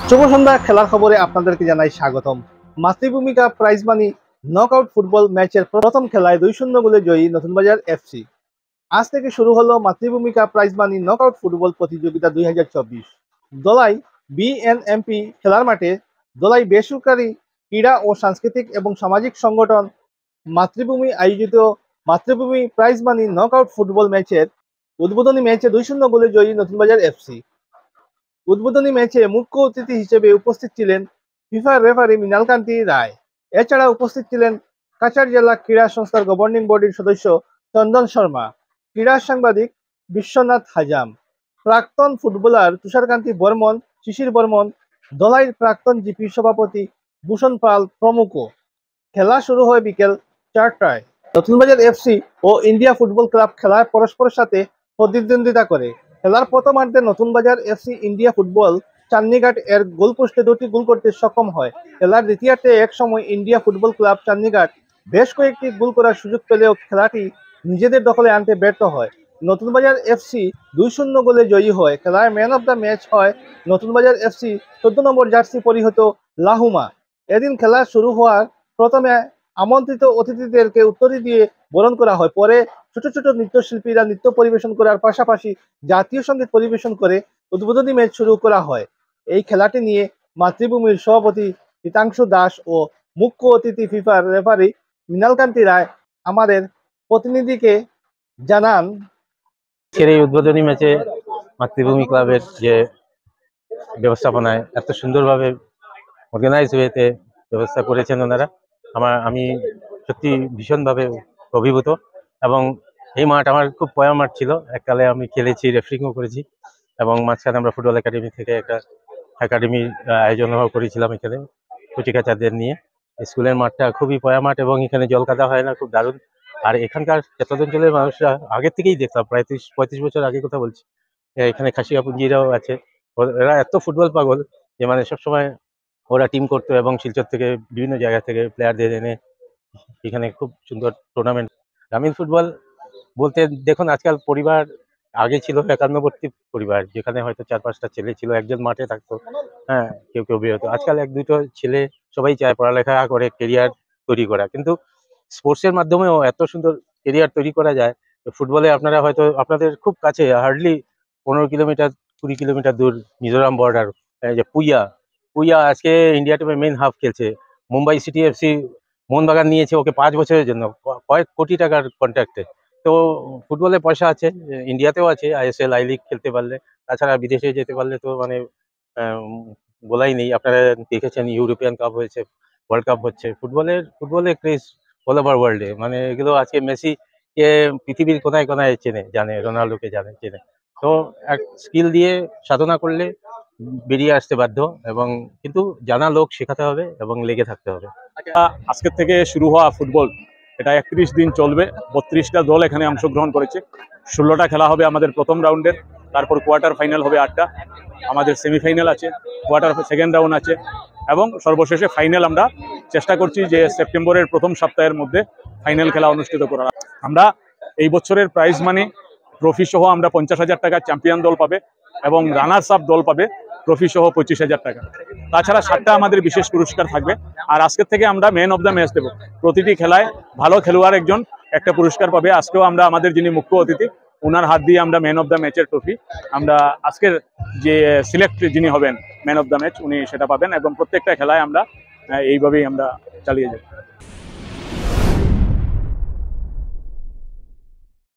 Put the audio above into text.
শুভ সন্ধ্যা। খেলার খবরে আপনাদেরকে জানাই স্বাগতম। মাতৃভূমি cup prize money knockout football ম্যাচের প্রথম খেলায় 2-0 গোলে জয়ী নতুন বাজার এফসি। আজ থেকে শুরু হলো মাতৃভূমি cup prize money knockout football প্রতিযোগিতা 2024। দোলাই বিএনএমপি খেলার মাঠে দোলাই বেসরকারি ক্রীড়া ও সাংস্কৃতিক এবং সামাজিক সংগঠন মাতৃভূমি আয়োজিত মাতৃভূমি প্রাইজ মানি নকআউট ফুটবল ম্যাচের উদ্বোধনী ম্যাচে 2-0 গোলে জয়ী নতুন বাজার এফসি। উদ্বোধনী ম্যাচে মুখ্য অতিথি হিসেবে উপস্থিত ছিলেন ফিফার রেফারি মৃণালকান্তি রায়। এছাড়া উপস্থিত ছিলেন কাছাড় জেলা ক্রীড়া সংস্থার গভর্নিং বডির সদস্য চন্দন শর্মা, ক্রীড়া সাংবাদিক বিশ্বনাথ হাজাম, প্রাক্তন ফুটবলার তুষারকান্তি বর্মন, শিশির বর্মন, দলাইয়ের প্রাক্তন জিপি সভাপতি ভূষণ পাল প্রমুখ। খেলা শুরু হয় বিকেল 4টায়। নতুনবাজার এফসি ও ইন্ডিয়া ফুটবল ক্লাব খেলায় পরস্পরের সাথে প্রতিদ্বন্দ্বিতা করে। খেলার প্রথমার্ধে নতুন বাজার এফসি ইন্ডিয়া ফুটবল চান্নিঘাট এর গোলপোস্টে 2টি গোল করতে সক্ষম হয়। খেলার দ্বিতীয়ার্ধে এক সময় ইন্ডিয়া ফুটবল ক্লাব চান্নিঘাট বেশ কয়েকটি গোল করার সুযোগ পেলেও খেলাটি নিজেদের দখলে আনতে ব্যর্থ হয়। নতুন বাজার এফসি 2-0 গোলে জয়ী হয়। খেলায় ম্যান অব দ্য ম্যাচ হয় নতুন বাজার এফসি 14 নম্বর জার্সি পরিহিত লাহুমা। এদিন খেলা শুরু হওয়ার প্রথমে আমন্ত্রিত অতিথিদেরকে উত্তরী দিয়ে বরণ করা হয়। পরে ছোট ছোট নৃত্যশিল্পীরা নৃত্য পরিবেশন করার পাশাপাশি জাতীয় সঙ্গীত পরিবেশন করে উদ্বোধনী ম্যাচ শুরু করা হয়। এই খেলাটি নিয়ে মাতৃভূমির সভাপতি হিতাংশু দাস ও মুখ্য অতিথি ফিফার রেফারি মৃণালকান্তি রায় আমাদের প্রতিনিধিকে জানান। এই উদ্বোধনী ম্যাচে মাতৃভূমি ক্লাবের যে ব্যবস্থাপনায় এত সুন্দরভাবে অর্গানাইজ ওয়েতে ব্যবস্থা করেছেন ওনারা, আমি সত্যি ভীষণভাবে অভিভূত। এবং এই মাঠ আমার খুব পয়া মাঠ ছিল, এককালে আমি খেলেছি, রেফারিংও করেছি, এবং মাঝখানে আমরা ফুটবল একাডেমি থেকে একটা একাডেমির আয়োজনও করেছিলাম এখানে কচিকাচাদের নিয়ে। স্কুলের মাঠটা খুবই পয়া মাঠ এবং এখানে জল কাদা হয় না, খুব দারুণ। আর এখানকার চেতন অঞ্চলের মানুষরা আগের থেকেই দেখতাম, প্রায় 35 বছর আগে কথা বলছি, এখানে খাসিয়া পুঞ্জিরাও আছে। এরা এত ফুটবল পাগল যে মানে সবসময় ওরা টিম করতো এবং শিলচর থেকে বিভিন্ন জায়গা থেকে প্লেয়ারদের এনে এখানে খুব সুন্দর টুর্নামেন্ট। গ্রামীণ ফুটবল বলতে দেখুন, আজকাল পরিবার আগে ছিল একান্নবর্তী পরিবার, যেখানে হয়তো 4-5টা ছেলে ছিল, একজন মাঠে থাকতো, হ্যাঁ, কেউ বেরোতো। আজকাল 1-2টো ছেলে সবাই চায় পড়ালেখা করে কেরিয়ার তৈরি করা, কিন্তু স্পোর্টসের মাধ্যমেও এত সুন্দর কেরিয়ার তৈরি করা যায়। ফুটবলে আপনারা হয়তো আপনাদের খুব কাছে, হার্ডলি 15 কিলোমিটার 20 কিলোমিটার দূর মিজোরাম বর্ডার, যে পুইয়া আজকে ইন্ডিয়া টিমের মেইন হাফ খেলছে। মুম্বাই সিটি এফসি মোহনবাগান নিয়েছে ওকে 5 বছরের জন্য, কয়েক কোটি টাকার কন্ট্রাক্টে। তো ফুটবলে পয়সা আছে, ইন্ডিয়াতেও আছে, আইএসএল আই লিগ খেলতে পারলে, তাছাড়া বিদেশে যেতে পারলে তো মানে বলাই নেই। আপনারা দেখেছেন ইউরোপিয়ান কাপ হয়েছে, ওয়ার্ল্ড কাপ হচ্ছে, ফুটবলের ক্রেজ অল ওভার ওয়ার্ল্ডে। মানে এগুলো আজকে মেসি কে পৃথিবীর কোনায় কোনায় জানে, রোনাল্ডোকে চেনে। তো এক স্কিল দিয়ে সাধনা করলে বেরিয়ে আসতে বাধ্য, এবং কিন্তু জানা লোক শেখাতে হবে এবং লেগে থাকতে হবে। আজকের থেকে শুরু হওয়া ফুটবল, এটা 31 দিন চলবে। 32টা দল এখানে অংশগ্রহণ করেছে। 16টা খেলা হবে আমাদের প্রথম রাউন্ডের, তারপর কোয়ার্টার ফাইনাল হবে 8টা, আমাদের সেমিফাইনাল আছে, সেকেন্ড রাউন্ড আছে, এবং সর্বশেষে ফাইনাল। আমরা চেষ্টা করছি যে সেপ্টেম্বরের প্রথম সপ্তাহের মধ্যে ফাইনাল খেলা অনুষ্ঠিত করার। আমরা এই বছরের প্রাইজ মানি ট্রফি সহ আমরা 50,000 টাকা চ্যাম্পিয়ন দল পাবে, এবং রানার্স আপ দল পাবে ট্রফি সহ 25,000 টাকা। তাছাড়া 7টা আমাদের বিশেষ পুরস্কার থাকবে। আর আজকের থেকে আমরা ম্যান অব দ্য ম্যাচ দেবো। প্রতিটি খেলায় ভালো খেলোয়াড় একজন একটা পুরস্কার পাবে। আজকেও আমরা আমাদের যিনি মুখ্য অতিথি, ওনার হাত দিয়ে আমরা ম্যান অব দ্য ম্যাচের ট্রফি, আমরা আজকের যে সিলেক্ট যিনি হবেন ম্যান অব দ্য ম্যাচ, উনি সেটা পাবেন। এবং প্রত্যেকটা খেলায় আমরা এইভাবেই আমরা চালিয়ে যাব।